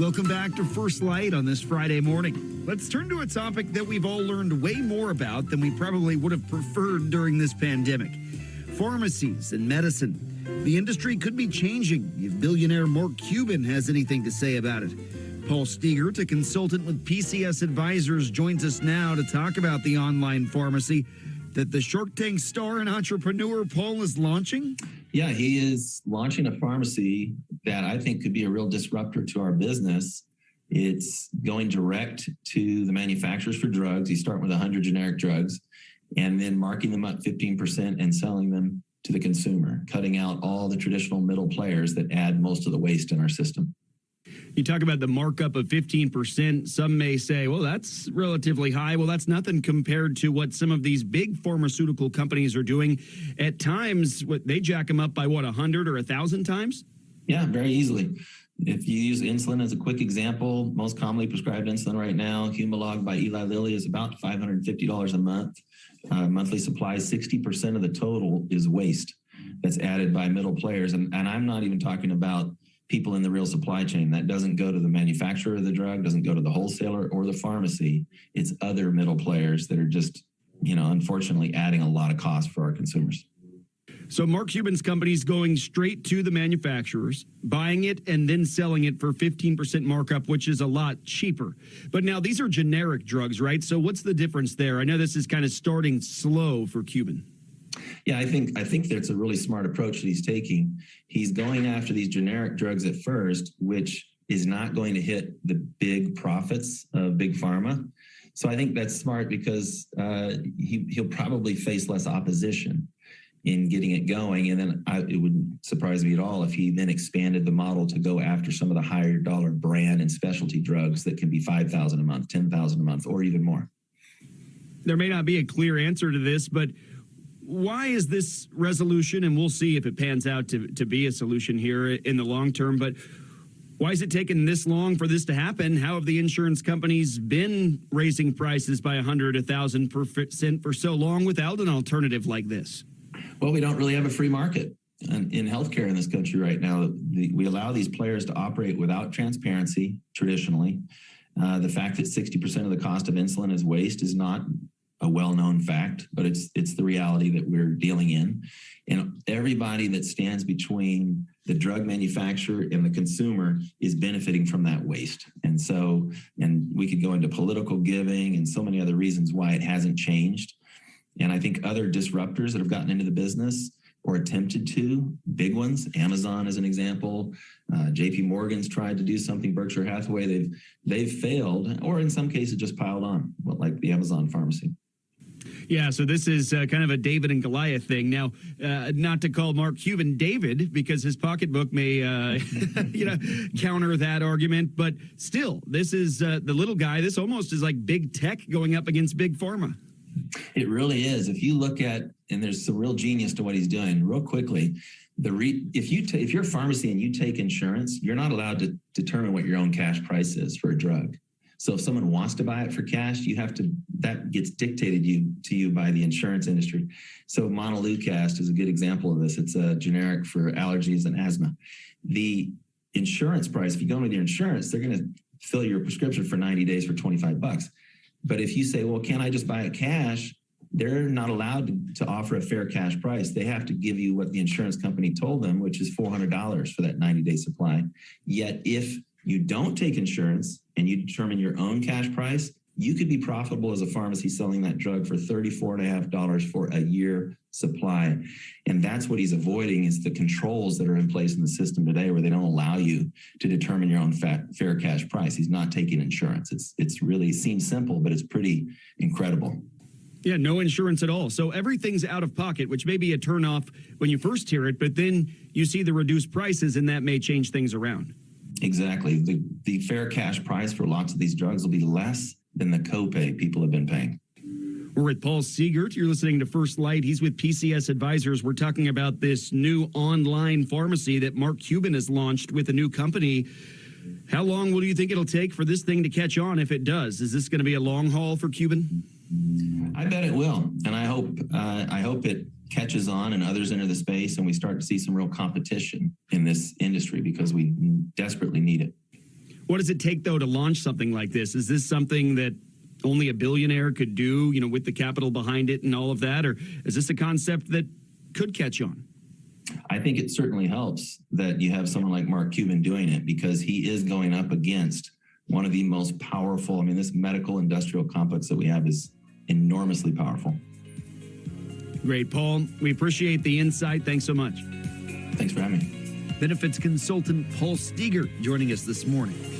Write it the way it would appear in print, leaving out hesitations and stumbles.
Welcome back to First Light on this Friday morning. Let's turn to a topic that we've all learned way more about than we probably would have preferred during this pandemic. Pharmacies and medicine. The industry could be changing if billionaire Mark Cuban has anything to say about it. Paul Seegert, a consultant with PCS Advisors, joins us now to talk about the online pharmacy that the Shark Tank star and entrepreneur Paul is launching. Yeah, he is launching a pharmacy that I think could be a real disruptor to our business. It's going direct to the manufacturers for drugs. He's starting with 100 generic drugs and then marking them up 15% and selling them to the consumer, cutting out all the traditional middle players that add most of the waste in our system. You talk about the markup of 15%. Some may say, well, that's relatively high. Well, that's nothing compared to what some of these big pharmaceutical companies are doing. At times, they jack them up by 100 or 1,000 times? Yeah, very easily. If you use insulin as a quick example, most commonly prescribed insulin right now, Humalog by Eli Lilly is about $550 a month. Monthly supply, 60% of the total is waste that's added by middle players. And I'm not even talking about people in the real supply chain. That doesn't go to the manufacturer of the drug, doesn't go to the wholesaler or the pharmacy. It's other middle players that are just, unfortunately adding a lot of cost for our consumers. So Mark Cuban's company's going straight to the manufacturers, buying it and then selling it for 15% markup, which is a lot cheaper. But now these are generic drugs, right? So what's the difference there? I know this is kind of starting slow for Cuban. Yeah, I think that's a really smart approach that he's taking. He's going after these generic drugs at first, which is not going to hit the big profits of big pharma. So I think that's smart because he'll probably face less opposition in getting it going. And then it wouldn't surprise me at all if he then expanded the model to go after some of the higher dollar brand and specialty drugs that can be $5,000 a month, $10,000 a month, or even more. There may not be a clear answer to this, but why is this resolution, and we'll see if it pans out to be a solution here in the long term, but why is it taking this long for this to happen? How have the insurance companies been raising prices by 100, 1,000% for so long without an alternative like this? Well, we don't really have a free market in healthcare in this country right now. We allow these players to operate without transparency traditionally. The fact that 60% of the cost of insulin is waste is not a well-known fact, but it's the reality that we're dealing in. And everybody that stands between the drug manufacturer and the consumer is benefiting from that waste. And we could go into political giving and so many other reasons why it hasn't changed. And I think other disruptors that have gotten into the business or attempted to, big ones, Amazon as an example, JP Morgan's tried to do something, Berkshire Hathaway, they've failed, or in some cases just piled on, like the Amazon pharmacy. Yeah, so this is kind of a David and Goliath thing. Now, not to call Mark Cuban David because his pocketbook may, counter that argument. But still, this is the little guy. This almost is like big tech going up against big pharma. It really is. If you look at, and there's some real genius to what he's doing, real quickly, if you're a pharmacy and you take insurance, you're not allowed to determine what your own cash price is for a drug. So if someone wants to buy it for cash, that gets dictated to you by the insurance industry. So montelukast is a good example of this. It's a generic for allergies and asthma. The insurance price, if you go with your insurance, they're going to fill your prescription for 90 days for $25. But if you say, well, can I just buy it cash? They're not allowed to offer a fair cash price. They have to give you what the insurance company told them, which is $400 for that 90-day supply. Yet if you don't take insurance and you determine your own cash price, you could be profitable as a pharmacy selling that drug for $34.50 for a year supply. And that's what he's avoiding, is the controls that are in place in the system today where they don't allow you to determine your own fair cash price. He's not taking insurance. It's really seems simple, but it's pretty incredible. Yeah, no insurance at all. So everything's out of pocket, which may be a turnoff when you first hear it, but then you see the reduced prices and that may change things around. Exactly. The fair cash price for lots of these drugs will be less than the copay people have been paying. We're with Paul Seegert. You're listening to First Light. He's with PCS Advisors. We're talking about this new online pharmacy that Mark Cuban has launched with a new company. How long will you think it'll take for this thing to catch on if it does? Is this going to be a long haul for Cuban? I bet it will. And I hope it catches on and others enter the space and we start to see some real competition in this industry because we desperately need it. What does it take, though, to launch something like this? Is this something that only a billionaire could do, with the capital behind it and all of that? Or is this a concept that could catch on? I think it certainly helps that you have someone like Mark Cuban doing it, because he is going up against one of the most powerful. This medical industrial complex that we have is enormously powerful. Great, Paul. We appreciate the insight. Thanks so much. Thanks for having me. Benefits consultant Paul Seegert joining us this morning.